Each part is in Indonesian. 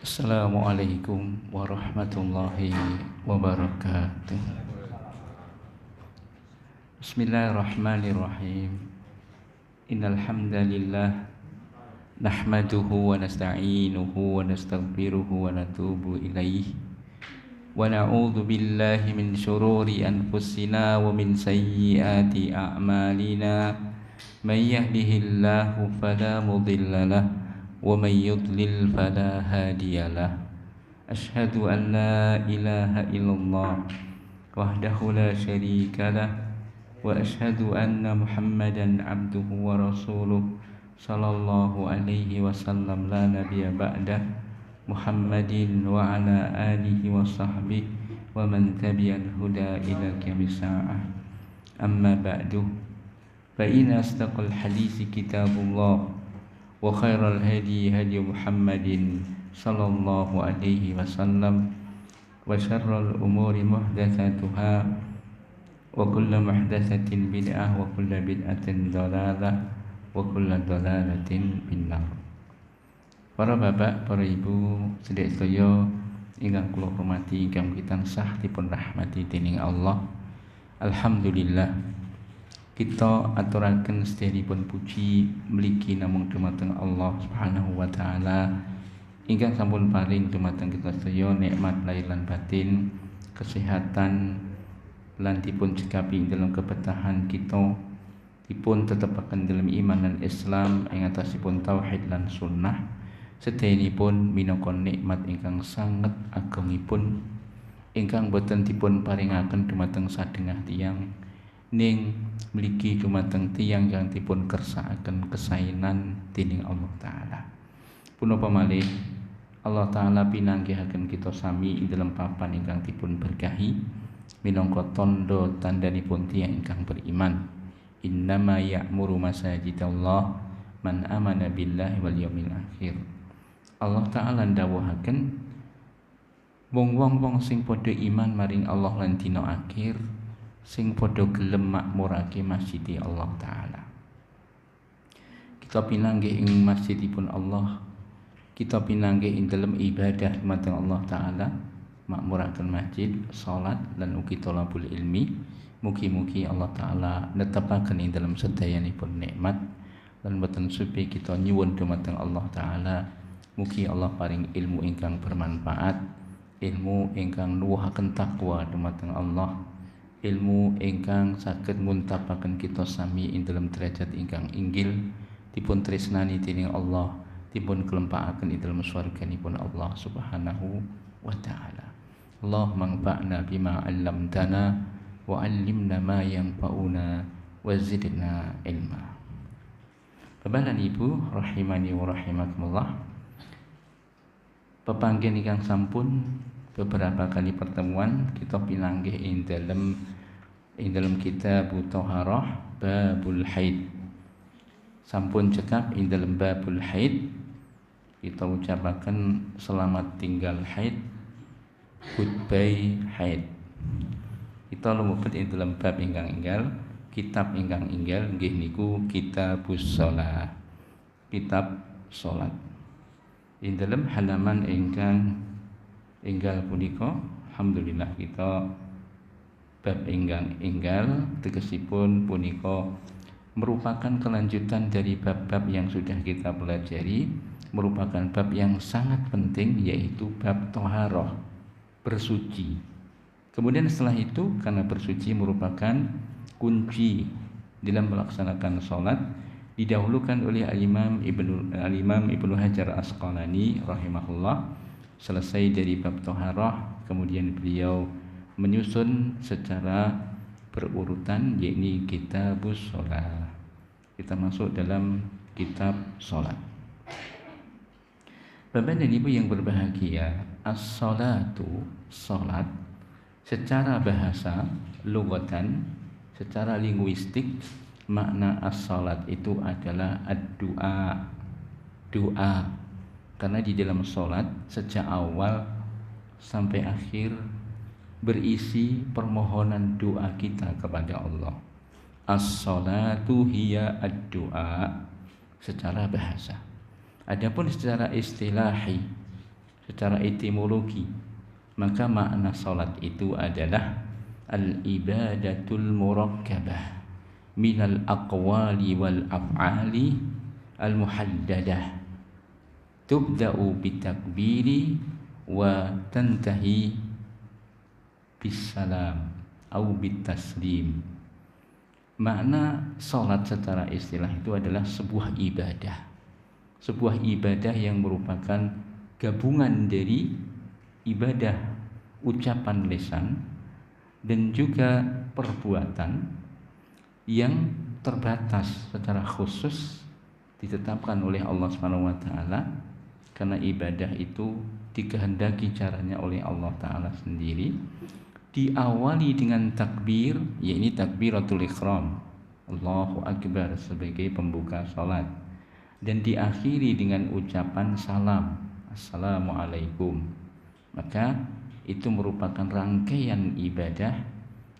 Assalamualaikum warahmatullahi wabarakatuh. Bismillahirrahmanirrahim. Innal hamdalillah nahmaduhu wa nasta'inuhu wa nastaghfiruhu wa natubu ilaihi wa na'udzu billahi min syururi anfusina wa min sayyiati a'malina. May yahdihillahu fala mudilla lahu wa may yudlil fala hadiyalah. Asyhadu an la ilaha illallah wahdahu la syarikalah wa asyhadu anna Muhammadan abduhu wa rasuluh sallallahu alaihi wasallam la nabiyya ba'dah Muhammadin wa ala alihi wa sahbihi wa man tabi'al huda ila qiyamis saa'ah. Amma ba'du, fa inna asdaqal hadits kitabullah wa khairal hadi hadi Muhammadin sallallahu alaihi wasallam wa syarrul umuri muhdatsatuha wa kullu muhdatsatin bid'ah wa kullu bid'atin dhalalah wa kullu dhalalatin finnar. Para bapak, para ibu sedaya ingkang kula hormati, ingkang tansah dipun rahmati dening Allah. Alhamdulillah, kita aturaken sedheripun puji mligi namung dumateng Allah Subhanahu wa taala ingkang sampun paring dumateng kita sedaya nikmat lahir lan batin, kesehatan lan dipun cekapi dalam kebetahan kita, dipun tetepaken dalam iman dan Islam ing atasipun tauhid lan sunnah, sedayanipun minangka nikmat ingkang sanget agungipun ingkang boten dipun paringaken dumateng sadengah tiyang, ning mligi dumateng tiyang yang dipun kersakaken kesainan dening Allah taala. Punapa malih Allah taala pinanggihaken kita sami ing dalam papan ingkang dipun berkahi minangka tandha tandhanipun tiyang ingkang beriman. Innama ya'muru masajidallah man amana billahi wal yaumil akhir. Allah taala ndawuhaken wong-wong sing padha iman maring Allah lan dina akhir, sing padha gelem makmurake masjid Allah taala. Kita pinanggih ing masjidipun Allah, kita pinanggih ing dalem ibadah dumateng Allah taala, makmuraken masjid, salat lan ugi thalabul ilmi. Mugi-mugi Allah taala netepaken ing dalem sedayanipun nikmat lan boten supi kita nyuwun dumateng Allah taala. Mugi Allah paring ilmu ingkang bermanfaat, ilmu ingkang nuwuhaken takwa dumateng Allah, ilmu ingkang saged muntapaken kita sami ing dalam derajat ingkang inggil, dipun tresnani dening Allah, dipun kelempakaken ing dalam swarganipun Allah Subhanahu wa taala. Allah manfa'na bima 'allamtana wa 'allimna ma yanfa'una wa zidna ilma. Bapak dan Ibu rahimani wa rahimakumullah. Pepanggen ingkang sampun beberapa kali pertemuan kita pinanggih ing dalam kitab Thaharah babul haid. Sampun cekap ing dalam babul haid, kita ucapaken selamat tinggal haid, goodbye haid. Kita lumebet ing dalam bab ingkang enggal, kitab ingkang enggal nggih niku kitabus shalah, kitab salat. Ing dalam halaman ingkang enggal punika alhamdulillah kita bab ingkang enggal tegesipun punika merupakan kelanjutan dari bab-bab yang sudah kita pelajari, merupakan bab yang sangat penting, yaitu bab thaharah, bersuci. Kemudian setelah itu, karena bersuci merupakan kunci dalam melaksanakan sholat, didahulukan oleh Al-Imam Ibnu Hajar Asqalani rahimahullah. Selesai dari bab thaharah, kemudian beliau menyusun secara berurutan, yakni kitabus shalah. Kita masuk dalam kitab salat. Bapak dan Ibu yang berbahagia, as-salatu, salat, secara bahasa lugatan, secara linguistik, makna as-salat itu adalah ad-du'a, doa. Karena di dalam salat sejak awal sampai akhir berisi permohonan doa kita kepada Allah. As-salatu hiya ad-du'a secara bahasa. Adapun secara istilahi, secara etimologi, maka makna salat itu adalah al-ibadatul murakkabah minal aqwali wal af'ali al-muhaddadah tubda'u bitakbiri wa tantahi bisalam au bitaslim. Makna salat secara istilah itu adalah sebuah ibadah. Sebuah ibadah yang merupakan gabungan dari ibadah ucapan lisan dan juga perbuatan yang terbatas secara khusus ditetapkan oleh Allah Subhanahu wa taala, karena ibadah itu dikehendaki caranya oleh Allah taala sendiri. Diawali dengan takbir, yakni takbiratul ihram, Allahu Akbar sebagai pembuka salat, dan diakhiri dengan ucapan salam, Assalamualaikum. Maka itu merupakan rangkaian ibadah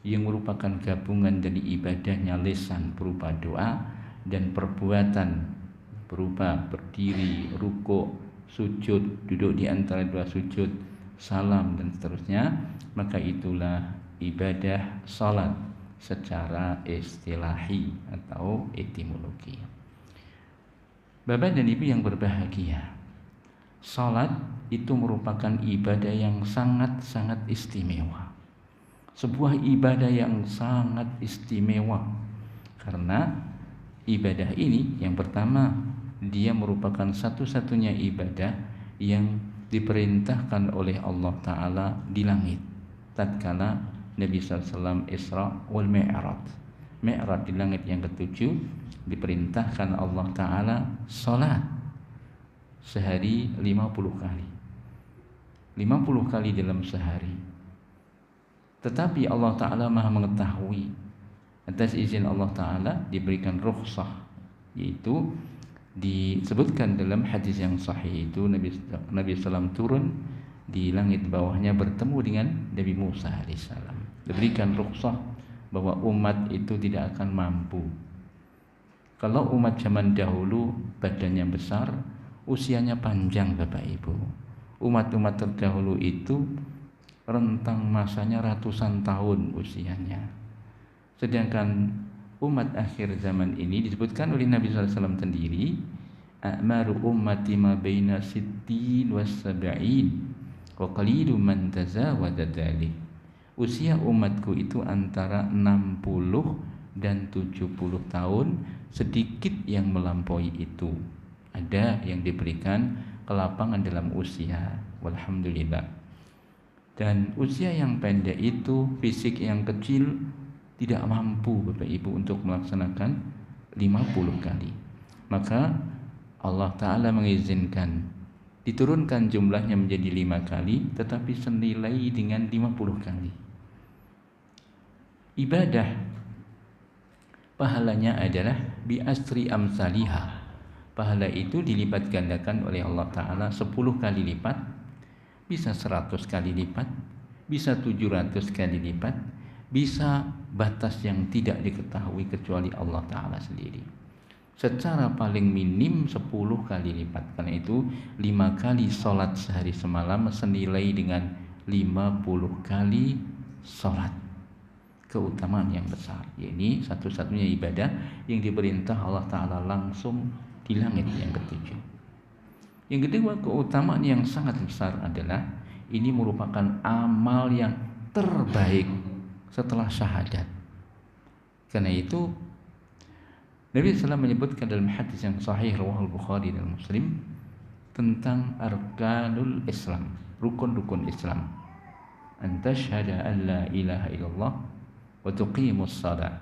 yang merupakan gabungan dari ibadahnya lisan berupa doa dan perbuatan berupa berdiri, rukuk, sujud, duduk di antara dua sujud, salam dan seterusnya. Maka itulah ibadah salat secara istilahi atau etimologi. Bapak dan Ibu yang berbahagia, salat itu merupakan ibadah yang sangat-sangat istimewa. Sebuah ibadah yang sangat istimewa karena ibadah ini yang pertama, dia merupakan satu-satunya ibadah yang diperintahkan oleh Allah Ta'ala di langit tatkala Nabi SAW Isra wal Mi'raj. Mi'raj di langit yang ketujuh, diperintahkan Allah Ta'ala salat sehari 50 kali 50 kali dalam sehari. Tetapi Allah Ta'ala maha mengetahui, atas izin Allah Ta'ala diberikan rukhsah, yaitu disebutkan dalam hadis yang sahih itu Nabi SAW turun di langit bawahnya bertemu dengan Nabi Musa alaihissalam, diberikan rukhsah bahwa umat itu tidak akan mampu. Kalau umat zaman dahulu badannya besar, usianya panjang Bapak Ibu. Umat-umat terdahulu itu rentang masanya ratusan tahun usianya. Sedangkan umat akhir zaman ini disebutkan oleh Nabi SAW sendiri, a'maru ummati ma baina sittin was sab'in wa qalilun man tazawada dzalik. Usia umatku itu antara 60 dan 70 tahun, sedikit yang melampaui itu. Ada yang diberikan kelapangan dalam usia, walhamdulillah. Dan usia yang pendek itu, fisik yang kecil, tidak mampu Bapak Ibu untuk melaksanakan 50 kali. Maka Allah Ta'ala mengizinkan diturunkan jumlahnya menjadi 5 kali, tetapi senilai dengan 50 kali. Ibadah pahalanya adalah bi asri amsalihah. Pahala itu dilipat gandakan oleh Allah Ta'ala 10 kali lipat, bisa 100 kali lipat, bisa 700 kali lipat, bisa batas yang tidak diketahui kecuali Allah Ta'ala sendiri. Secara paling minim 10 kali lipat. Karena itu 5 kali sholat sehari semalam senilai dengan 50 kali sholat. Keutamaan yang besar. Ini satu-satunya ibadah yang diperintah Allah Ta'ala langsung di langit yang ketujuh. Yang kedua, keutamaan yang sangat besar adalah ini merupakan amal yang terbaik setelah syahadat. Karena itu Nabi SAW menyebutkan dalam hadis yang sahih riwayat Bukhari dan Muslim tentang arkanul Islam, rukun-rukun Islam. Anta syahada an la ilaha illallah wa tuqimus shalah.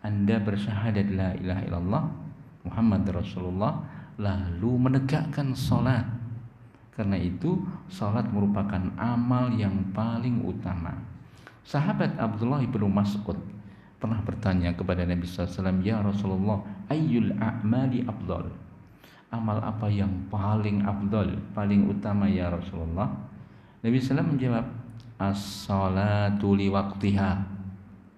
Anda bersyahadat la ilaha illallah Muhammad Rasulullah, lalu menegakkan salat. Karena itu salat merupakan amal yang paling utama. Sahabat Abdullah bin Mas'ud pernah bertanya kepada Nabi SAW, ya Rasulullah, ayyul a'mali afdal? Amal apa yang paling afdal, paling utama ya Rasulullah? Nabi SAW menjawab, as-salatu li waqtiha.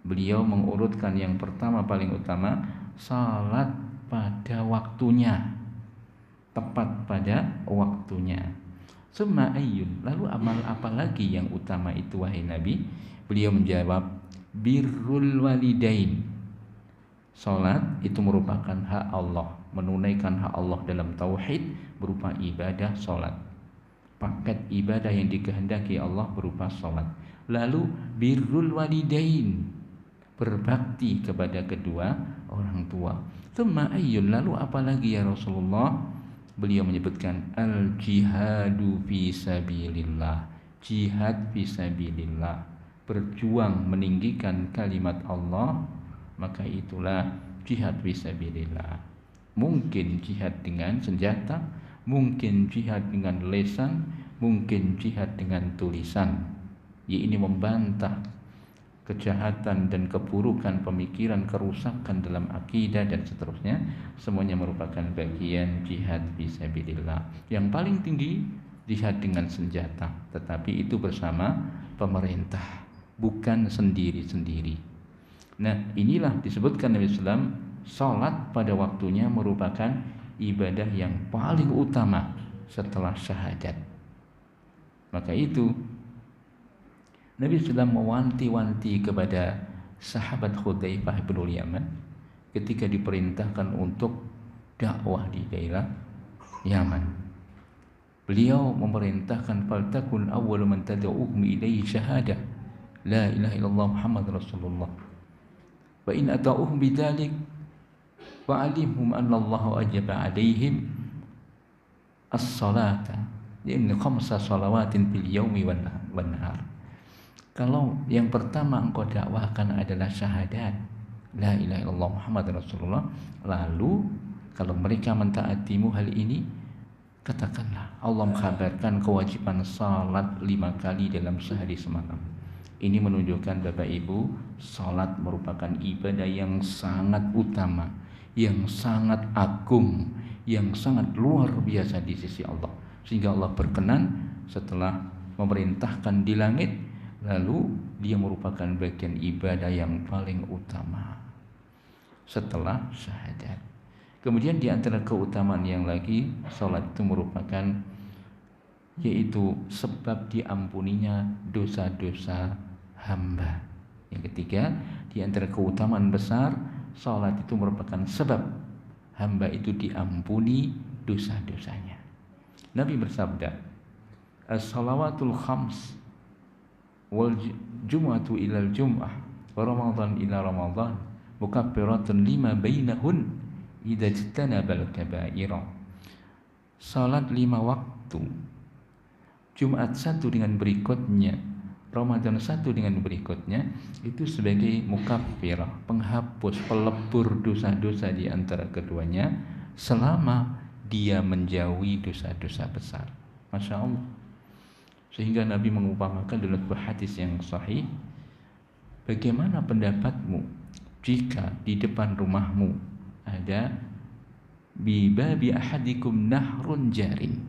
Beliau mengurutkan yang pertama paling utama, salat pada waktunya, tepat pada waktunya. Summa ayyun, lalu amal apa lagi yang utama itu wahai Nabi? Beliau menjawab, birrul walidain. Salat itu merupakan hak Allah, menunaikan hak Allah dalam tauhid berupa ibadah salat. Paket ibadah yang dikehendaki Allah berupa salat. Lalu birrul walidain, berbakti kepada kedua orang tua. Tsumma ayyun, lalu apalagi ya Rasulullah? Beliau menyebutkan al jihadu fi sabilillah, jihad fi sabilillah, berjuang meninggikan kalimat Allah, maka itulah jihad fi sabilillah. Mungkin jihad dengan senjata, mungkin jihad dengan lisan, mungkin jihad dengan tulisan. Ya, ini membantah kejahatan dan keburukan pemikiran, kerusakan dalam akidah dan seterusnya. Semuanya merupakan bagian jihad fisabilillah. Yang paling tinggi jihad dengan senjata, tetapi itu bersama pemerintah, bukan sendiri-sendiri. Nah, inilah disebutkan Nabi Islam, salat pada waktunya merupakan ibadah yang paling utama setelah syahadat. Maka itu Nabi SAW mewanti-wanti kepada sahabat Hudzaifah bin Yaman ketika diperintahkan untuk dakwah di daerah Yaman. Beliau memerintahkan faltakun awwalu man tad'uhum ilaihi syahadah la ilaha illallah Muhammad Rasulullah. Wa in ata'uhum bidzalik wa alimhum anna Allah ajaba alaihim as-salata li'anna khamsa salawatin fil yaumi wan nahar. Kalau yang pertama engkau dakwahkan adalah syahadat la ilaha illallah Muhammad Rasulullah, lalu kalau mereka mentaatimu hal ini, katakanlah Allah mengkhabarkan kewajiban salat 5 kali dalam sehari semalam. Ini menunjukkan Bapak Ibu, salat merupakan ibadah yang sangat utama, yang sangat agung, yang sangat luar biasa di sisi Allah. Sehingga Allah berkenan setelah memerintahkan di langit, lalu dia merupakan bagian ibadah yang paling utama setelah syahadat. Kemudian di antara keutamaan yang lagi, salat itu merupakan yaitu sebab diampuninya dosa-dosa hamba. Yang ketiga, di antara keutamaan besar, salat itu merupakan sebab hamba itu diampuni dosa-dosanya. Nabi bersabda, as-salawatul khams wal jum'atu ilal jum'ah wa ramadhan ila ramadhan mukaffiratun lima bainahun idza jtanabal kaba'ira. Salat 5 waktu, Jumat 1 dengan berikutnya, Ramadan 1 dengan berikutnya, itu sebagai mukaffirah, penghapus, pelebur dosa-dosa di antara keduanya selama dia menjauhi dosa-dosa besar. Masya Allah. Sehingga Nabi mengumpamakan dalam sebuah hadis yang sahih, bagaimana pendapatmu jika di depan rumahmu ada bibabi ahadikum nahrun jarin.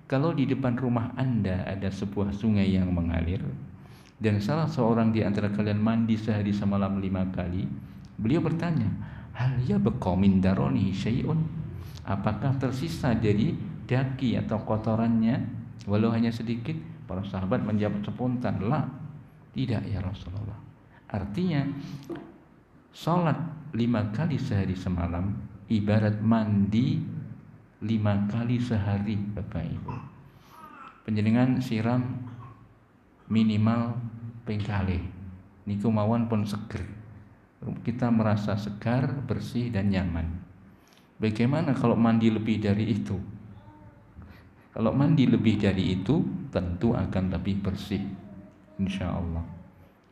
Kalau di depan rumah Anda ada sebuah sungai yang mengalir dan salah seorang di antara kalian mandi sehari semalam 5 kali, beliau bertanya, hal yabqa min daronihi syai'un? Apakah tersisa dari daki atau kotorannya walau hanya sedikit? Para sahabat menjawab spontan, la, tidak ya Rasulullah. Artinya salat 5 kali sehari semalam ibarat mandi 5 kali sehari Bapak Ibu. Panjenengan siram minimal ping kalih niku mawon pun seger. Kita merasa segar, bersih dan nyaman. Bagaimana kalau mandi lebih dari itu? Kalau mandi lebih dari itu tentu akan lebih bersih, insya Allah.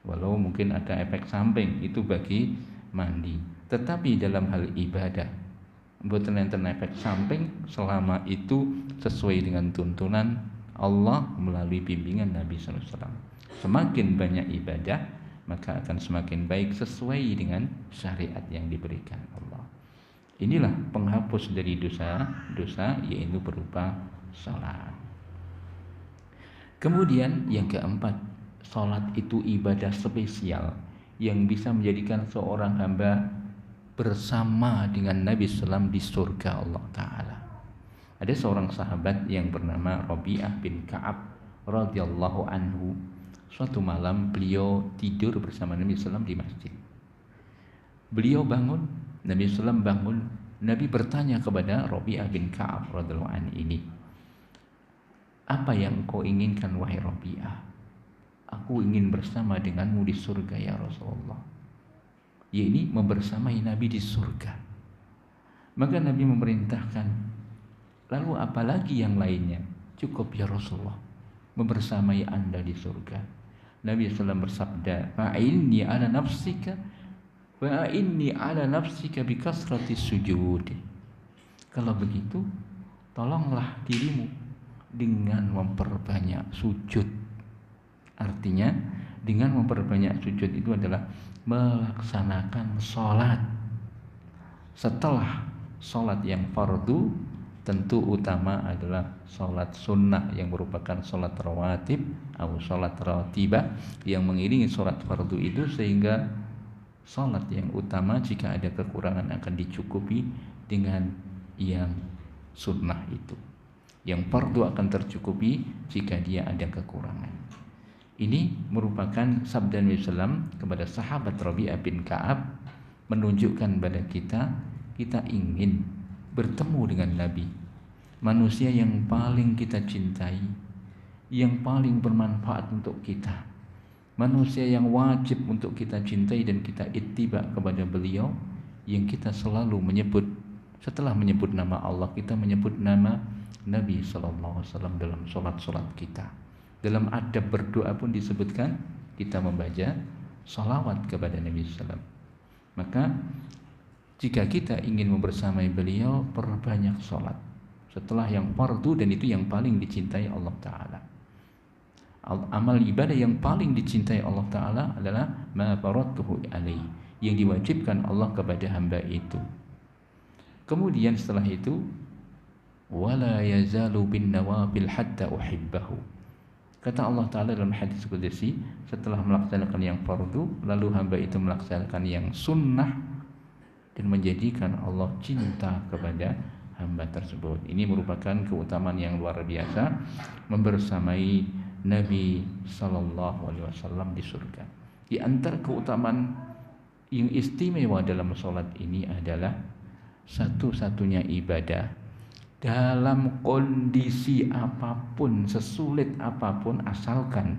Walau mungkin ada efek samping itu bagi mandi, tetapi dalam hal ibadah mboten enten efek samping selama itu sesuai dengan tuntunan Allah melalui bimbingan Nabi SAW. Semakin banyak ibadah maka akan semakin baik sesuai dengan syariat yang diberikan Allah. Inilah penghapus dari dosa-dosa, yaitu berupa salat. Kemudian yang keempat, salat itu ibadah spesial yang bisa menjadikan seorang hamba bersama dengan Nabi SAW di surga Allah Ta'ala. Ada seorang sahabat yang bernama Rabi'ah bin Ka'ab radhiyallahu anhu. Suatu malam beliau tidur bersama Nabi SAW di masjid. Beliau bangun, Nabi SAW bangun. Nabi bertanya kepada Rabi'ah bin Ka'ab radhiyallahu anhu ini, apa yang engkau inginkan wahai Rabi'ah? Aku ingin bersama denganmu di surga ya Rasulullah. Yaitu membersamai Nabi di surga. Maka Nabi memerintahkan, lalu apalagi yang lainnya? Cukup ya Rasulullah, membersamai anda di surga. Nabi SAW bersabda, fa'inni ala nafsika bi kasrati sujud. Kalau begitu, tolonglah dirimu dengan memperbanyak sujud. Artinya, dengan memperbanyak sujud itu adalah melaksanakan sholat. Setelah sholat yang fardu, tentu utama adalah sholat sunnah yang merupakan sholat rawatib atau sholat rawatibah yang mengiringi sholat fardu itu, sehingga sholat yang utama jika ada kekurangan akan dicukupi dengan yang sunnah itu. Yang fardu akan tercukupi jika dia ada kekurangan. Ini merupakan sabda Nabi SAW kepada sahabat Rabi'ah bin Ka'ab, menunjukkan pada kita ingin bertemu dengan Nabi, manusia yang paling kita cintai, yang paling bermanfaat untuk kita, manusia yang wajib untuk kita cintai dan kita ittiba kepada beliau, yang kita selalu menyebut, setelah menyebut nama Allah, kita menyebut nama Nabi SAW dalam solat-solat kita. Dalam adab berdoa pun disebutkan kita membaca salawat kepada Nabi SAW. Maka jika kita ingin membersamai beliau, perbanyak salat setelah yang fardu, dan itu yang paling dicintai Allah Ta'ala. Amal ibadah yang paling dicintai Allah Ta'ala adalah ma faradtuhu alaihi, yang diwajibkan Allah kepada hamba itu. Kemudian setelah itu, wala yazalu bin nawafil hatta uhibbahu. Kata Allah Ta'ala dalam hadis qudsi, setelah melaksanakan yang fardu, lalu hamba itu melaksanakan yang sunnah dan menjadikan Allah cinta kepada hamba tersebut. Ini merupakan keutamaan yang luar biasa, membersamai Nabi Sallallahu Alaihi Wasallam di surga. Di antara keutamaan yang istimewa dalam sholat ini adalah satu-satunya ibadah dalam kondisi apapun, sesulit apapun, asalkan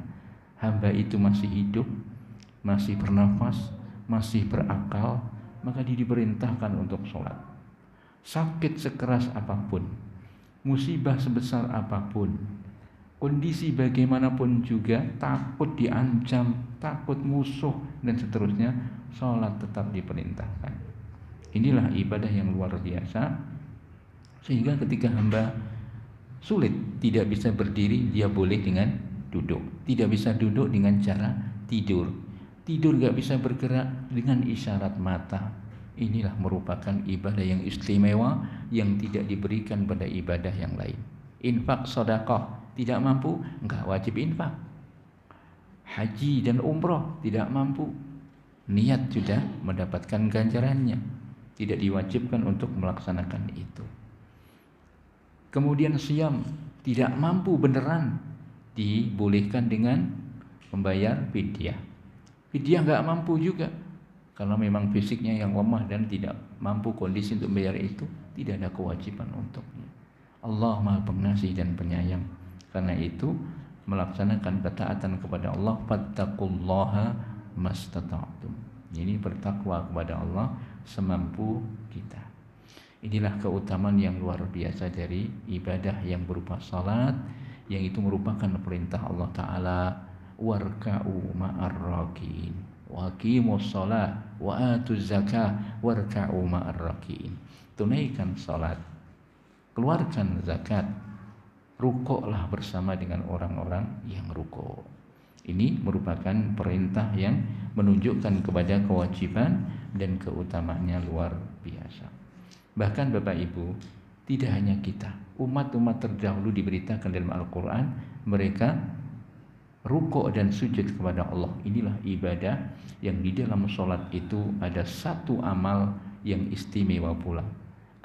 hamba itu masih hidup, masih bernafas, masih berakal, maka dia diperintahkan untuk sholat. Sakit sekeras apapun, musibah sebesar apapun, kondisi bagaimanapun juga, takut diancam, takut musuh dan seterusnya, sholat tetap diperintahkan. Inilah ibadah yang luar biasa, sehingga ketika hamba sulit, tidak bisa berdiri, dia boleh dengan duduk. Tidak bisa duduk dengan cara tidur. Tidur gak bisa bergerak dengan isyarat mata. Inilah merupakan ibadah yang istimewa yang tidak diberikan pada ibadah yang lain. Infak sedekah, tidak mampu, enggak wajib infak. Haji dan umroh, tidak mampu, niat sudah mendapatkan ganjarannya, tidak diwajibkan untuk melaksanakan itu. Kemudian siam, tidak mampu beneran, dibolehkan dengan membayar fidyah. Fidyah enggak mampu juga, kalau memang fisiknya yang lemah dan tidak mampu kondisi untuk membayar itu, tidak ada kewajiban untuknya. Allah Maha Pengasih dan Penyayang. Karena itu melaksanakan ketaatan kepada Allah, fattaqullaha mastata'tum. Ini bertakwa kepada Allah semampu kita. Inilah keutamaan yang luar biasa dari ibadah yang berupa salat, yang itu merupakan perintah Allah Ta'ala, warka'u ma'ar rakiin, wa aqimus shalah wa atuz zakah warka'u ma'ar rakiin. Tunaikan salat, keluarkan zakat, rukuklah bersama dengan orang-orang yang rukuk. Ini merupakan perintah yang menunjukkan kepada kewajiban dan keutamaannya luar biasa. Bahkan Bapak Ibu, tidak hanya kita, umat-umat terdahulu diberitakan dalam Al-Quran, mereka rukuk dan sujud kepada Allah. Inilah ibadah yang di dalam sholat itu ada satu amal yang istimewa pula.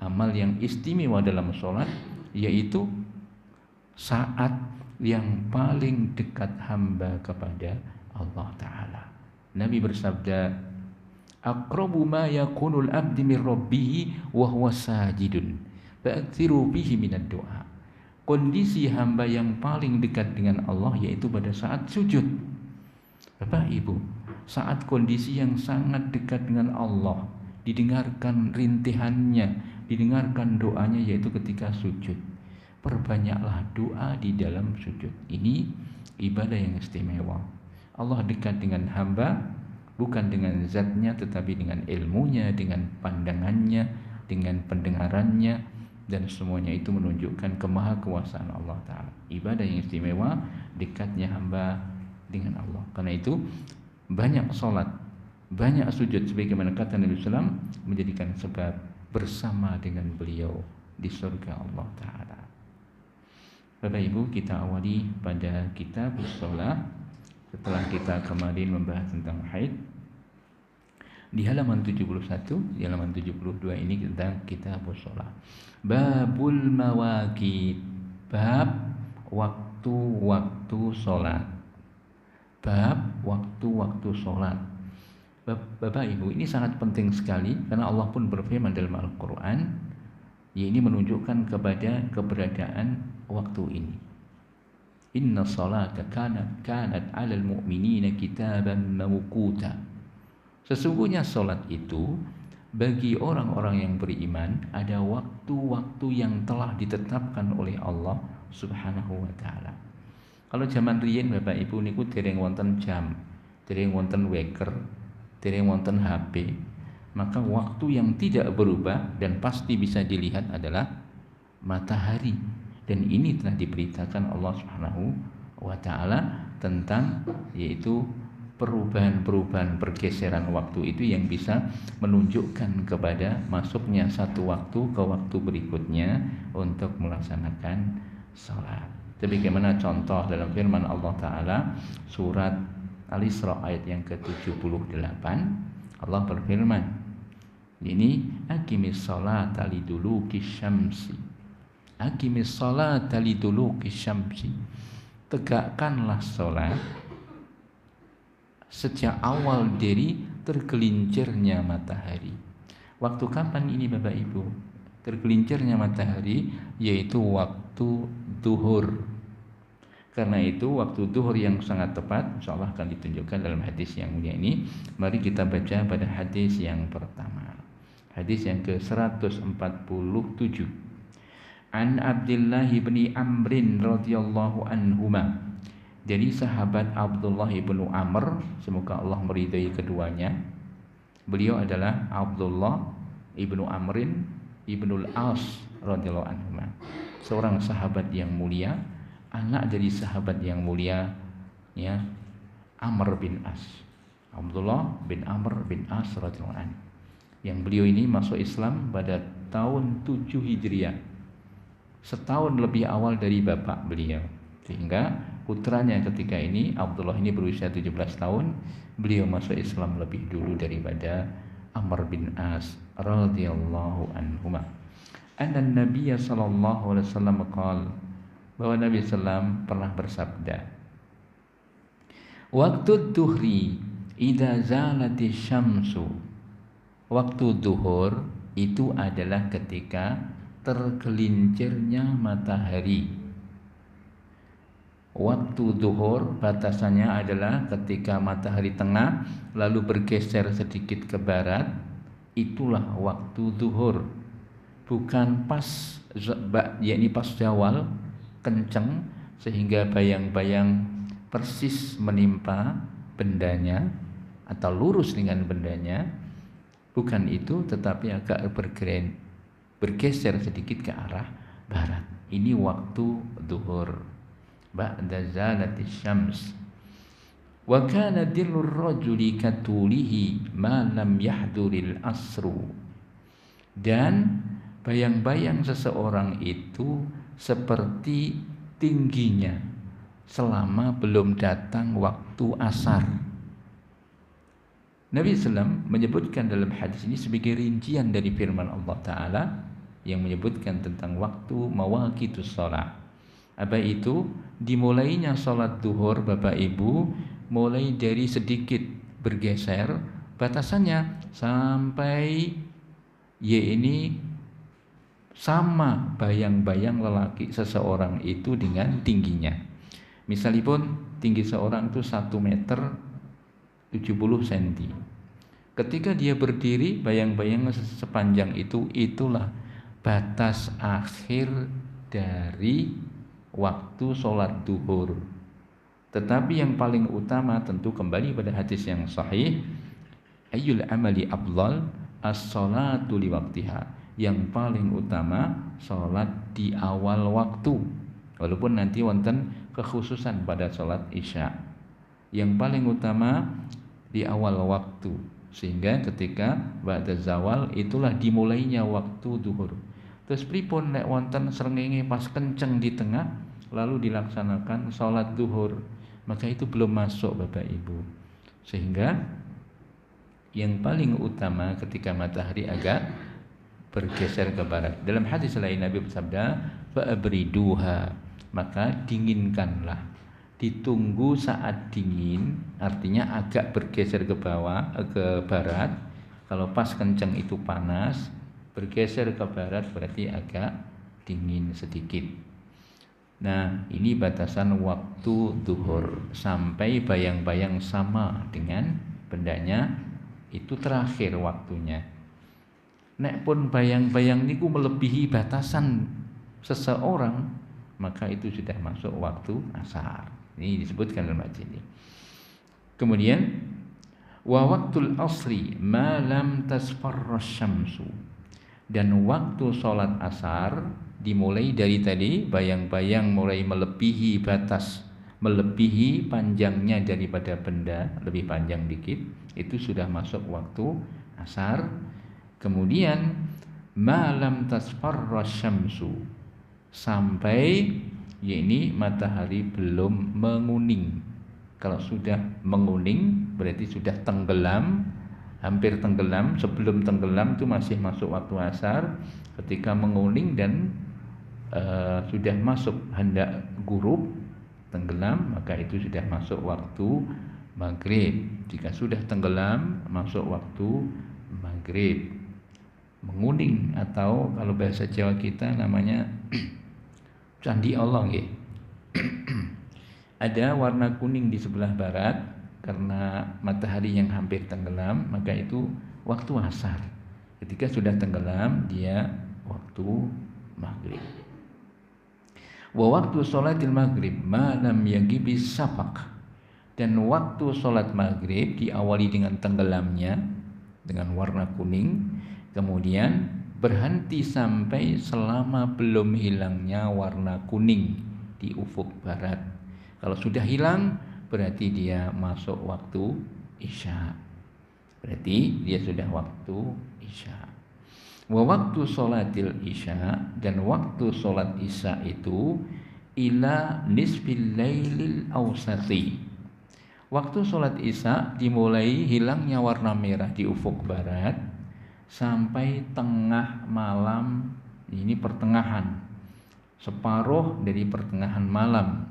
Amal yang istimewa dalam sholat yaitu saat yang paling dekat hamba kepada Allah Ta'ala. Nabi bersabda, aqrabu ma yakunul abdi min rabbih wa huwa sajidun fa'kthiru bihi minad du'a. Kondisi hamba yang paling dekat dengan Allah yaitu pada saat sujud. Bapak Ibu, saat kondisi yang sangat dekat dengan Allah, didengarkan rintihannya, didengarkan doanya, yaitu ketika sujud. Perbanyaklah doa di dalam sujud. Ini ibadah yang istimewa. Allah dekat dengan hamba bukan dengan zatnya, tetapi dengan ilmunya, dengan pandangannya, dengan pendengarannya, dan semuanya itu menunjukkan kemahakuasaan Allah Ta'ala. Ibadah yang istimewa, dekatnya hamba dengan Allah. Karena itu banyak sholat, banyak sujud, sebagaimana kata Nabi SAW, menjadikan sebab bersama dengan beliau di surga Allah Ta'ala. Bapak Ibu, kita awali pada kitab sholat. Setelah kita kemarin membahas tentang haid, di halaman 71, di halaman 72 ini tentang kitab sholat. Babul mawaqit, bab waktu-waktu sholat. Bab waktu-waktu sholat. Bapak Ibu, ini sangat penting sekali karena Allah pun berfirman dalam Al-Quran, ini menunjukkan kepada keberadaan waktu ini. Inna salata kanat 'alal mu'minina kitaban mawquta. Sesungguhnya salat itu bagi orang-orang yang beriman ada waktu-waktu yang telah ditetapkan oleh Allah Subhanahu wa taala. Kalau zaman riyen Bapak Ibu niku dereng wonten jam, dereng wonten weker, dereng wonten HP, maka waktu yang tidak berubah dan pasti bisa dilihat adalah matahari. Dan ini telah diberitakan Allah Subhanahu wa taala tentang yaitu perubahan-perubahan pergeseran waktu itu yang bisa menunjukkan kepada masuknya satu waktu ke waktu berikutnya untuk melaksanakan salat. Sebagaimana contoh dalam firman Allah Ta'ala surat Al-Isra ayat yang ke-78, Allah berfirman, ini aqimis salata liduluki syamsi, aqimis salata liduluki syamsi, tegakkanlah salat sejak awal dari tergelincirnya matahari. Waktu kapan ini Bapak Ibu? Tergelincirnya matahari yaitu waktu duhur. Karena itu waktu duhur yang sangat tepat insyaallah akan ditunjukkan dalam hadis yang mulia ini. Mari kita baca pada hadis yang pertama. Hadis yang ke-147. An Abdullah bin Amrin radhiyallahu anhuma, dari sahabat Abdullah bin Amr, semoga Allah meridai keduanya. Beliau adalah Abdullah bin Amrin ibnul As radhiyallahu anhuma, seorang sahabat yang mulia, anak dari sahabat yang mulia ya, Amr bin As. Abdullah bin Amr bin As radhiyallahu anhu, yang beliau ini masuk Islam pada tahun 7 Hijriah, setahun lebih awal dari bapak beliau. Sehingga putranya ketika ini, Abdullah ini berusia 17 tahun, beliau masuk Islam lebih dulu daripada Amr bin As radhiyallahu anhuma. Anna Nabiy sallallahu alaihi wasallam qala, bahwa Nabi sallam pernah bersabda, waktu duhri idza zalati syamsu, waktu duhur itu adalah ketika tergelincirnya matahari. Waktu duhur batasannya adalah ketika matahari tengah lalu bergeser sedikit ke barat, itulah waktu duhur. Bukan pas, yakni pas zawal kenceng sehingga bayang-bayang persis menimpa bendanya atau lurus dengan bendanya. Bukan itu, tetapi agak bergeser sedikit ke arah barat. Ini waktu duhur. Ba'da zalati syams. Wa kana dirrur rajuli katulihi ma lam yahduril asru. Dan bayang-bayang seseorang itu seperti tingginya selama belum datang waktu asar. Nabi SAW menyebutkan dalam hadis ini sebagai rincian dari firman Allah Ta'ala, yang menyebutkan tentang waktu mawaqitus shalah. Apa itu? Dimulainya sholat duhur Bapak Ibu mulai dari sedikit bergeser batasannya sampai ini sama bayang-bayang lelaki seseorang itu dengan tingginya. Misalipun tinggi seorang itu 1 meter 70 cm. Ketika dia berdiri, bayang-bayang sepanjang itu, itulah batas akhir dari waktu sholat duhur. Tetapi yang paling utama tentu kembali pada hadis yang sahih, ayyul amali afdal as-sholatu liwaqtiha. Yang paling utama sholat di awal waktu, walaupun nanti wonten kekhususan pada sholat isya. Yang paling utama di awal waktu, sehingga ketika ba'da zawal itulah dimulainya waktu duhur. Terus pripun nek wonten srengenge pas kenceng di tengah lalu dilaksanakan sholat duhur, maka itu belum masuk Bapak Ibu. Sehingga yang paling utama ketika matahari agak bergeser ke barat. Dalam hadis lain Nabi bersabda, fa'abriduha, maka dinginkanlah. Ditunggu saat dingin, artinya agak bergeser ke bawah, ke barat. Kalau pas kencang itu panas, bergeser ke barat berarti agak dingin sedikit. Nah, ini batasan waktu duhur sampai bayang-bayang sama dengan bendanya, itu terakhir waktunya. Nek pun bayang-bayang niku melebihi batasan seseorang, maka itu sudah masuk waktu asar. Ini disebutkan dalam hadis ini. Kemudian wa waqtul asri ma lam tasfarra syamsu, dan waktu sholat asar dimulai dari tadi bayang-bayang mulai melebihi batas, melebihi panjangnya daripada benda, lebih panjang dikit, itu sudah masuk waktu asar. Kemudian malam tasfarra syamsu, sampai yakni matahari belum menguning. Kalau sudah menguning berarti sudah tenggelam, hampir tenggelam. Sebelum tenggelam itu masih masuk waktu asar. Ketika menguning dan sudah masuk hendak gurub, tenggelam, maka itu sudah masuk waktu maghrib. Jika sudah tenggelam masuk waktu maghrib. Menguning atau kalau bahasa Jawa kita namanya candi Allah nggih. Ada warna kuning di sebelah barat karena matahari yang hampir tenggelam, maka itu waktu asar. Ketika sudah tenggelam dia waktu maghrib. Wa waktu sholatil maghrib ma lam yagibi safaq, dan waktu sholat maghrib diawali dengan tenggelamnya dengan warna kuning, kemudian berhenti sampai selama belum hilangnya warna kuning di ufuk barat. Kalau sudah hilang berarti dia masuk waktu isya. Berarti dia sudah waktu isya. Wa waktu sholatil isya, dan waktu sholat isya itu ila nisfil lailil awsati. Waktu sholat isya dimulai hilangnya warna merah di ufuk barat sampai tengah malam, ini pertengahan, separuh dari pertengahan malam.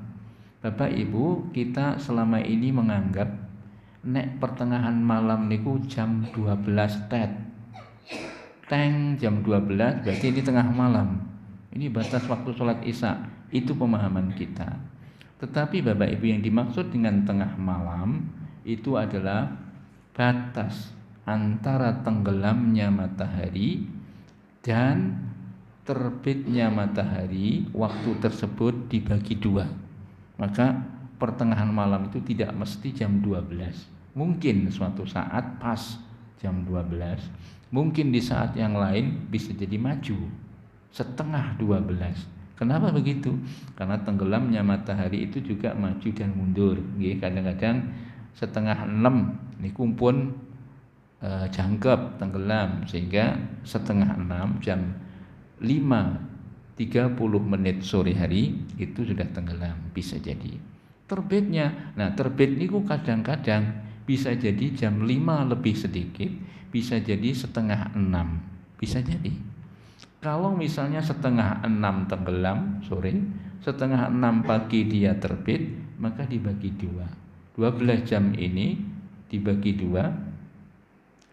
Bapak Ibu, kita selama ini menganggap nek pertengahan malam niku jam 12 teng jam 12 berarti ini tengah malam. Ini batas waktu sholat isya, itu pemahaman kita. Tetapi Bapak Ibu, yang dimaksud dengan tengah malam itu adalah batas antara tenggelamnya matahari dan terbitnya matahari. Waktu tersebut dibagi dua, maka pertengahan malam itu tidak mesti jam 12. Mungkin suatu saat pas jam 12, mungkin di saat yang lain bisa jadi maju setengah 12. Kenapa begitu? Karena tenggelamnya matahari itu juga maju dan mundur. Kadang-kadang setengah 6 ini kumpul jangkep tenggelam, sehingga setengah 6 jam 5.30 sore hari itu sudah tenggelam, bisa jadi. Terbitnya, nah terbit niku kadang-kadang bisa jadi jam 5 lebih sedikit, bisa jadi setengah 6, bisa jadi. Kalau misalnya setengah 6 tenggelam sore, setengah 6 pagi dia terbit, maka dibagi dua. 12 jam ini dibagi dua.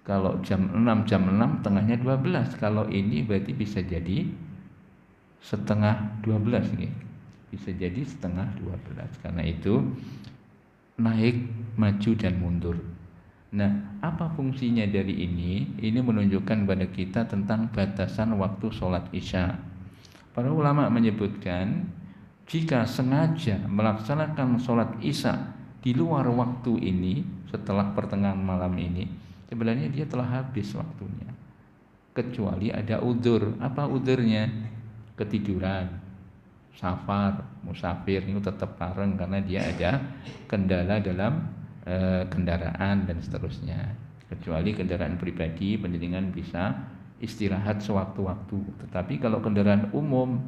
Kalau jam 6 tengahnya 12. Kalau ini berarti bisa jadi setengah 12 nih. Bisa jadi setengah 12. Karena itu naik, maju dan mundur. Nah, apa fungsinya dari ini? Ini menunjukkan pada kita tentang batasan waktu sholat isya. Para ulama menyebutkan jika sengaja melaksanakan sholat isya di luar waktu ini, setelah pertengahan malam ini, sebenarnya dia telah habis waktunya. Kecuali ada udzur. Apa udzurnya? Ketiduran, safar, musafir itu tetap bareng karena dia ada kendala dalam kendaraan dan seterusnya. Kecuali kendaraan pribadi, penjenengan bisa istirahat sewaktu-waktu. Tetapi kalau kendaraan umum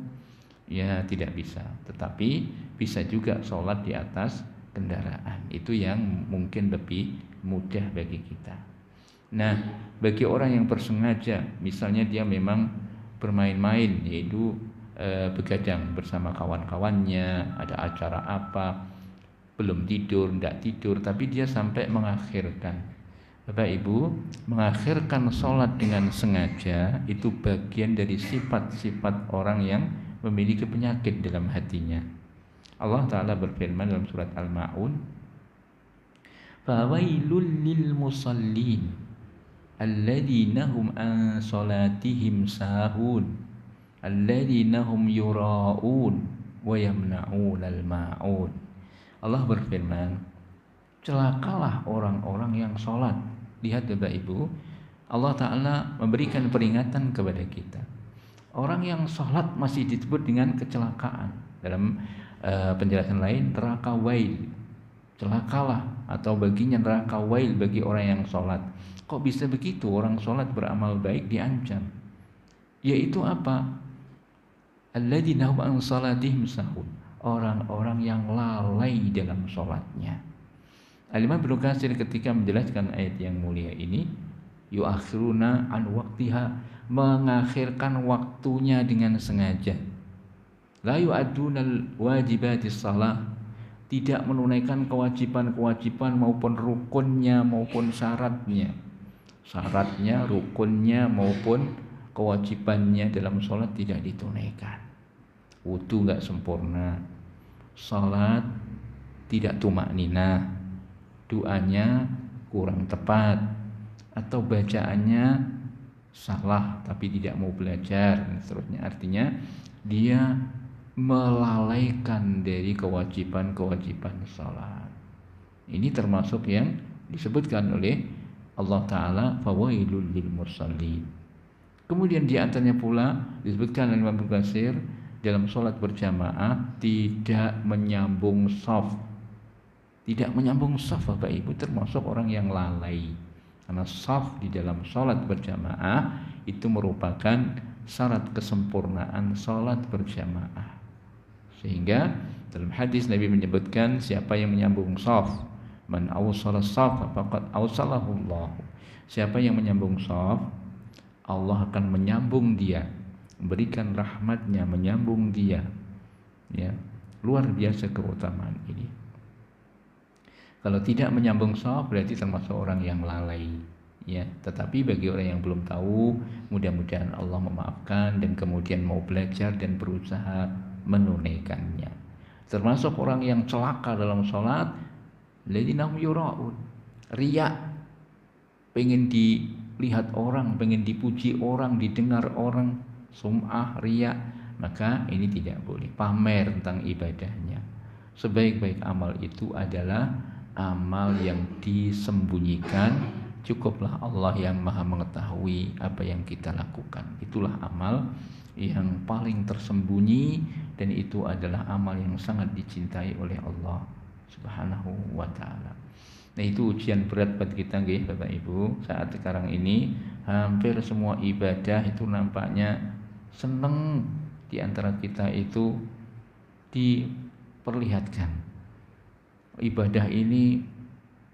ya tidak bisa. Tetapi bisa juga sholat di atas kendaraan. Itu yang mungkin lebih mudah bagi kita. Nah, bagi orang yang bersengaja, misalnya dia memang bermain-main, yaitu begadang bersama kawan-kawannya, ada acara apa, belum tidur, tidak tidur, tapi dia sampai mengakhirkan. Bapak Ibu, mengakhirkan sholat dengan sengaja itu bagian dari sifat-sifat orang yang memiliki penyakit dalam hatinya. Allah Ta'ala berfirman dalam surat Al-Ma'un, fawailul lil musallin alladzina hum an sholatihim sahun alladzina hum yura'un wa yamna'unal ma'un. Allah berfirman, celakalah orang-orang yang sholat. Lihat Bapak Ibu, Allah Ta'ala memberikan peringatan kepada kita. Orang yang sholat masih disebut dengan kecelakaan. Dalam penjelasan lain, neraka wail, celakalah atau baginya neraka wail bagi orang yang sholat. Kok bisa begitu? Orang sholat beramal baik diancam. Yaitu apa? Alladzina hum an salatihim sahun, orang-orang yang lalai dalam sholatnya. Al-Imam Ibnu Katsir ketika menjelaskan ayat yang mulia ini, yuakhiruna an waqtiha, mengakhirkan waktunya dengan sengaja. La yu'addunal wajibatis shalah, tidak menunaikan kewajiban-kewajiban maupun rukunnya maupun syaratnya. Syaratnya, rukunnya maupun kewajibannya dalam sholat tidak ditunaikan. Wudu enggak sempurna, salat tidak tumakninah, doanya kurang tepat, atau bacaannya salah tapi tidak mau belajar dan seterusnya. Artinya dia melalaikan dari kewajiban-kewajiban salat. Ini termasuk yang disebutkan oleh Allah Ta'ala, fawailul lil musallin. Kemudian di antaranya pula disebutkan oleh Imam Ibnu Katsir, dalam sholat berjamaah tidak menyambung shaf. Tidak menyambung shaf Bapak Ibu termasuk orang yang lalai. Karena shaf di dalam sholat berjamaah itu merupakan syarat kesempurnaan sholat berjamaah. Sehingga dalam hadis Nabi menyebutkan, siapa yang menyambung shaf, man awsala shaf faqad awsalahu Allah. Siapa yang menyambung shaf, Allah akan menyambung dia, memberikan rahmatnya, menyambung dia. Ya, luar biasa keutamaan ini. Kalau tidak menyambung shaf berarti termasuk orang yang lalai. Ya, tetapi bagi orang yang belum tahu, mudah-mudahan Allah memaafkan dan kemudian mau belajar dan berusaha menunaikannya. Termasuk orang yang celaka dalam sholat, ladzina hum yura'un, riya, pengen dilihat orang, pengen dipuji orang, didengar orang, sum'ah, riya, maka ini tidak boleh pamer tentang ibadahnya. Sebaik-baik amal itu adalah amal yang disembunyikan. Cukuplah Allah yang maha mengetahui apa yang kita lakukan. Itulah amal yang paling tersembunyi, dan itu adalah amal yang sangat dicintai oleh Allah Subhanahu wa ta'ala. Nah, itu ujian berat buat kita nggih Bapak Ibu. Saat sekarang ini hampir semua ibadah itu nampaknya seneng di antara kita itu diperlihatkan. Ibadah ini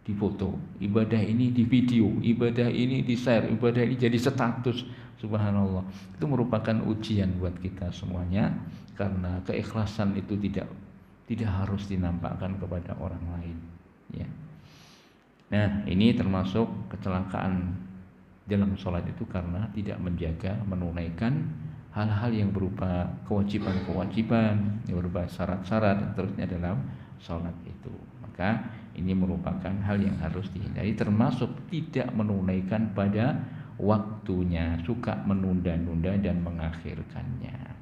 difoto, ibadah ini di video, ibadah ini di share, ibadah ini jadi status. Subhanallah. Itu merupakan ujian buat kita semuanya, karena keikhlasan itu tidak harus dinampakkan kepada orang lain, ya. Nah, ini termasuk kecelakaan dalam sholat itu karena tidak menjaga, menunaikan hal-hal yang berupa kewajiban-kewajiban, yang berupa syarat-syarat dan terusnya dalam sholat itu. Maka ini merupakan hal yang harus dihindari, termasuk tidak menunaikan pada waktunya, suka menunda-nunda dan mengakhirkannya.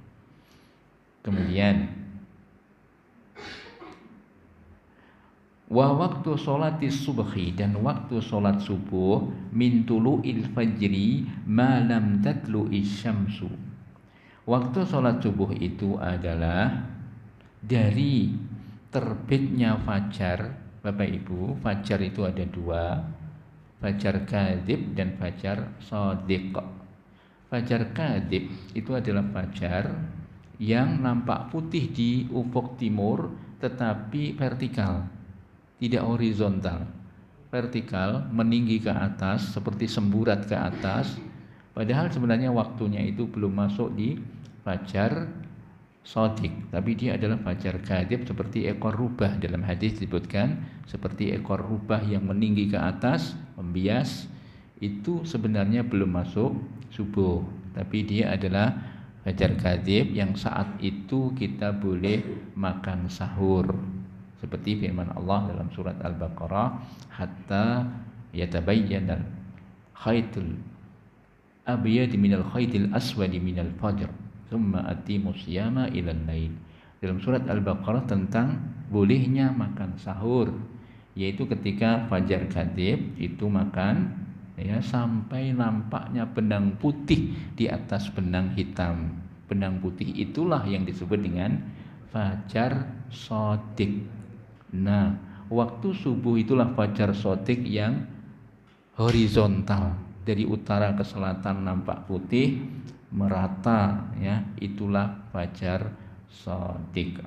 Kemudian wa waktu sholati subhi, dan waktu sholat subuh min tulu'il fajri ma lam tatlu'i syamsu. Waktu sholat subuh itu adalah dari terbitnya fajar. Bapak Ibu, fajar itu ada dua, fajar kadzib dan fajar shadiq. Fajar kadzib itu adalah fajar yang nampak putih di ufuk timur tetapi vertikal, tidak horizontal. Vertikal, meninggi ke atas seperti semburat ke atas, padahal sebenarnya waktunya itu belum masuk di fajar shadiq, tapi dia adalah fajar kadzib, seperti ekor rubah. Dalam hadis disebutkan seperti ekor rubah yang meninggi ke atas, membias. Itu sebenarnya belum masuk subuh, tapi dia adalah fajar kadzib yang saat itu kita boleh makan sahur, seperti firman Allah dalam surat Al-Baqarah, hatta yatabayyana khaytul abyad minal khaytil aswadi minal fajr thumma atimu siyama ilal lail. Dalam surat Al-Baqarah tentang bolehnya makan sahur, yaitu ketika fajar kadzib itu makan, ya, sampai nampaknya benang putih di atas benang hitam. Benang putih itulah yang disebut dengan fajar shadiq. Nah, waktu subuh itulah fajar shadiq yang horizontal, dari utara ke selatan nampak putih merata, ya, itulah fajar shadiq.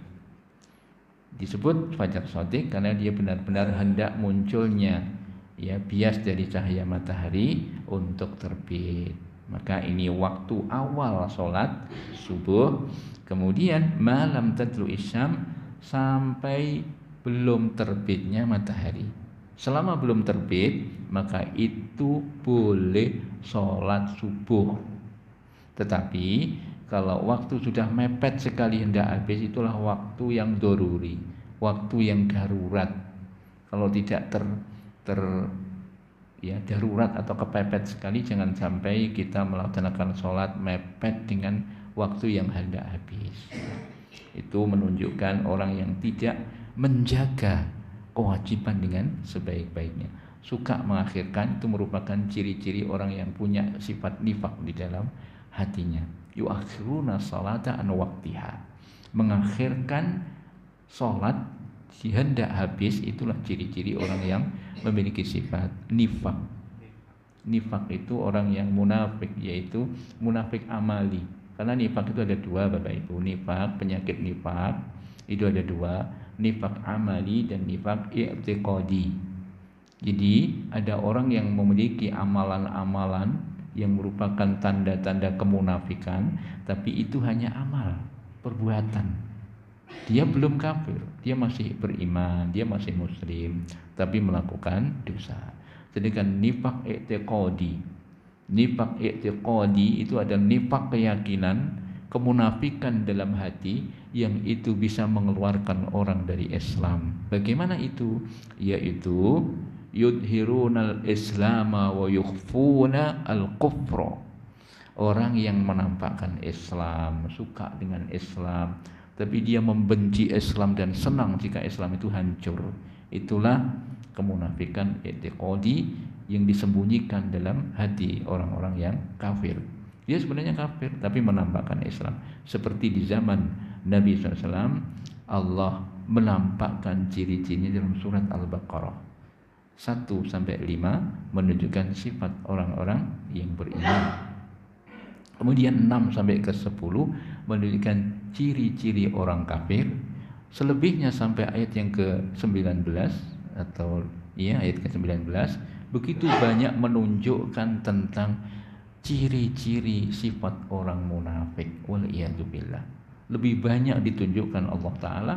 Disebut fajar shadiq karena dia benar-benar hendak munculnya, ya, bias dari cahaya matahari untuk terbit. Maka ini waktu awal sholat subuh. Kemudian malam tadlu isyam, sampai belum terbitnya matahari. Selama belum terbit, maka itu boleh sholat subuh. Tetapi kalau waktu sudah mepet sekali hendak habis, itulah waktu yang doruri, waktu yang darurat. Kalau tidak darurat atau kepepet sekali, jangan sampai kita melaksanakan sholat mepet dengan waktu yang hendak habis. Itu menunjukkan orang yang tidak menjaga kewajiban dengan sebaik-baiknya, suka mengakhirkan. Itu merupakan ciri-ciri orang yang punya sifat nifaq di dalam hatinya. Yuakhiruna salata an waqtiha, mengakhirkan sholat hendak habis. Itulah ciri-ciri orang yang memiliki sifat nifaq. Nifaq itu orang yang munafik, yaitu munafik amali. Karena nifaq itu ada dua, Bapak Ibu. Nifaq, penyakit nifaq itu ada dua, nifaq amali dan nifaq i'tiqadi. Jadi ada orang yang memiliki amalan-amalan yang merupakan tanda-tanda kemunafikan, tapi itu hanya amal, perbuatan. Dia belum kafir, dia masih beriman, dia masih muslim, tapi melakukan dosa. Sedangkan nifaq i'tiqadi itu adalah nifaq keyakinan, kemunafikan dalam hati, yang itu bisa mengeluarkan orang dari Islam. Bagaimana itu? Yaitu yudhirunal islama wa yukhfuna al-kufra. Orang yang menampakkan Islam, suka dengan Islam, tapi dia membenci Islam dan senang jika Islam itu hancur. Itulah kemunafikan i'tiqadi yang disembunyikan dalam hati orang-orang yang kafir. Dia sebenarnya kafir tapi menampakkan Islam. Seperti di zaman Nabi SAW, Allah menampakkan ciri-cirinya dalam surat Al-Baqarah 1-5 menunjukkan sifat orang-orang yang beriman. Kemudian 6-10 menunjukkan ciri-ciri orang kafir. Selebihnya sampai ayat yang ke-19 atau ayat ke-19 begitu banyak menunjukkan tentang ciri-ciri sifat orang munafik, waliyadzubillah. Lebih banyak ditunjukkan Allah Ta'ala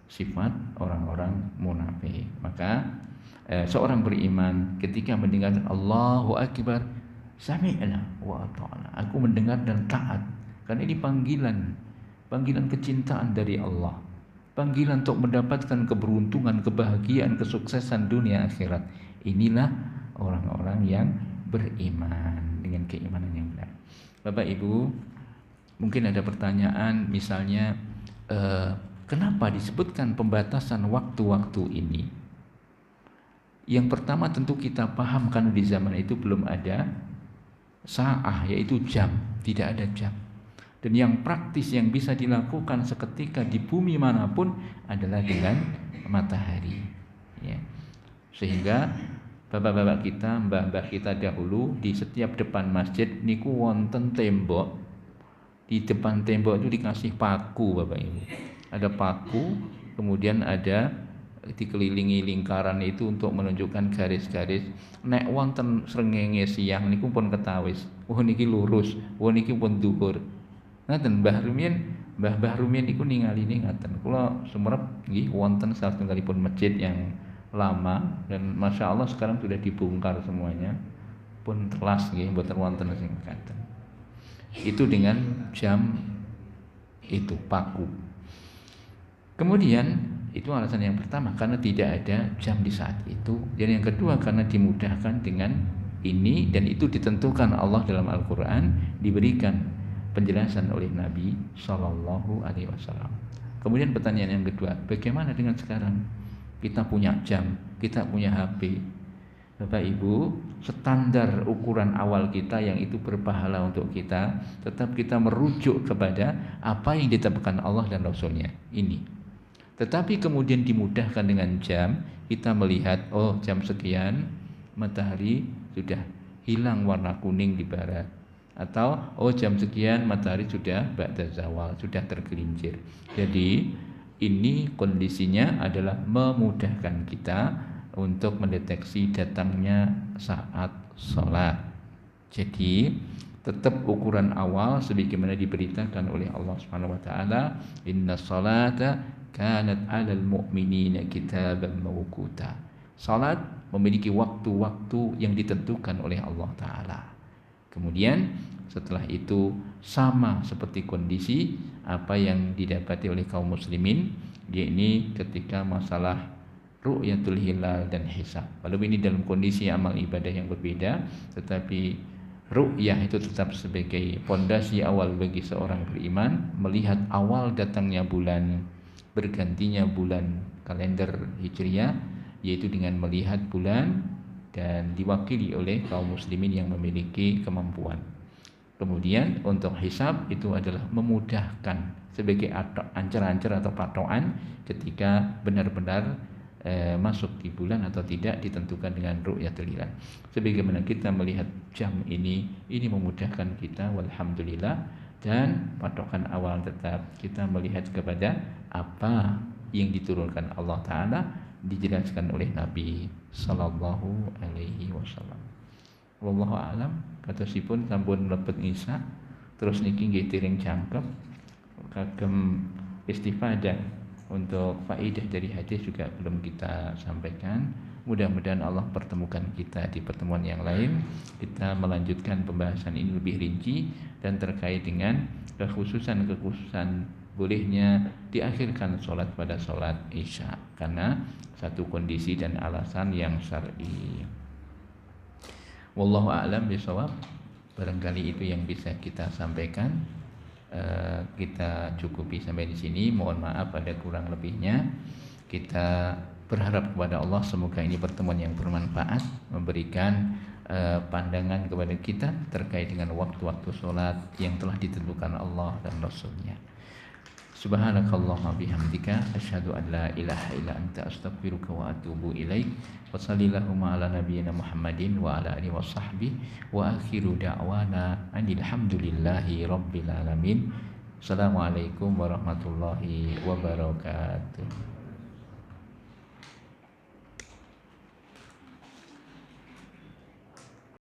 sifat orang-orang munafik. Maka seorang beriman ketika mendengar Allahu Akbar, sami'na wa ata'na, aku mendengar dan taat. Karena ini panggilan kecintaan dari Allah, panggilan untuk mendapatkan keberuntungan, kebahagiaan, kesuksesan dunia akhirat. Inilah orang-orang yang beriman dengan keimanan yang benar. Bapak Ibu, mungkin ada pertanyaan, misalnya kenapa disebutkan pembatasan waktu-waktu ini? Yang pertama tentu kita paham karena di zaman itu belum ada sa'ah, yaitu jam, tidak ada jam. Dan yang praktis yang bisa dilakukan seketika di bumi manapun adalah dengan matahari, ya. Sehingga bapak-bapak kita, mbah-mbah kita dahulu di setiap depan masjid niku wonten tembok. Di depan tembok itu dikasih paku, Bapak Ibu. Ada paku, kemudian ada dikelilingi lingkaran itu untuk menunjukkan garis-garis. Nek wonten srengenge siang niku pun ketawis. Oh niki lurus, oh niki pun dhuwur. Ngaten Mbah Rumien niku ningali ngaten. Kula sumerep nggih wonten satunggalipun masjid yang lama dan masya Allah sekarang sudah dibongkar semuanya. Pun telas nggih mboten wonten sing ngaten. Itu dengan jam itu paku. Kemudian itu alasan yang pertama karena tidak ada jam di saat itu. Dan yang kedua karena dimudahkan dengan ini, dan itu ditentukan Allah dalam Al-Quran, diberikan penjelasan oleh Nabi Shallallahu Alaihi Wasallam. Kemudian pertanyaan yang kedua, bagaimana dengan sekarang? Kita punya jam, kita punya HP. Bapak Ibu, standar ukuran awal kita yang itu berpahala untuk kita, tetap kita merujuk kepada apa yang ditetapkan Allah dan Rasulnya ini. Tetapi kemudian dimudahkan dengan jam, kita melihat oh jam sekian matahari sudah hilang warna kuning di barat, atau oh jam sekian matahari sudah ba'da zawal, sudah tergelincir. Jadi ini kondisinya adalah memudahkan kita untuk mendeteksi datangnya saat sholat. Jadi tetap ukuran awal sebagaimana diberitakan oleh Allah Subhanahu wa taala, inna sholata kanat 'alal mu'minina kitaban mawquta. Salat memiliki waktu-waktu yang ditentukan oleh Allah taala. Kemudian setelah itu sama seperti kondisi apa yang didapati oleh kaum muslimin, yakni ketika masalah ru'yatul hilal dan hisab. Walaupun ini dalam kondisi amal ibadah yang berbeda, tetapi ru'yah itu tetap sebagai pondasi awal bagi seorang beriman, melihat awal datangnya bulan, bergantinya bulan kalender Hijriah, yaitu dengan melihat bulan dan diwakili oleh kaum muslimin yang memiliki kemampuan. Kemudian untuk hisab itu adalah memudahkan sebagai ancer-ancer atau patokan ketika benar-benar masuk di bulan atau tidak ditentukan dengan ru'yatul hilal. Sebagaimana kita melihat jam ini memudahkan kita, walhamdulillah. Dan patokan awal tetap kita melihat kepada apa yang diturunkan Allah Ta'ala, dijelaskan oleh Nabi Sallallahu Alaihi Wasallam. Wallahu a'lam. Katosipun sampun mlebet Isya, terus niki nggih tiring jangkep kagem istifadah untuk faidah dari hadis juga belum kita sampaikan. Mudah-mudahan Allah pertemukan kita di pertemuan yang lain. Kita melanjutkan pembahasan ini lebih rinci dan terkait dengan kekhususan bolehnya diakhirkan sholat pada sholat Isya karena satu kondisi dan alasan yang syar'i. Wallahu a'lam bishawab. Barangkali itu yang bisa kita sampaikan. Kita cukupi sampai di sini. Mohon maaf ada kurang lebihnya. Kita berharap kepada Allah semoga ini pertemuan yang bermanfaat, memberikan pandangan kepada kita terkait dengan waktu-waktu sholat yang telah ditentukan Allah dan Rasulnya. Subhanakallahumma bihamdika asyhadu an la ilaha illa anta astaghfiruka wa atubu ilaik. Wa sallallahu ala nabiyyina Muhammadin wa ala alihi washabbihi wa akhiru da'wana alhamdulillahi rabbil alamin. Assalamualaikum warahmatullahi wabarakatuh.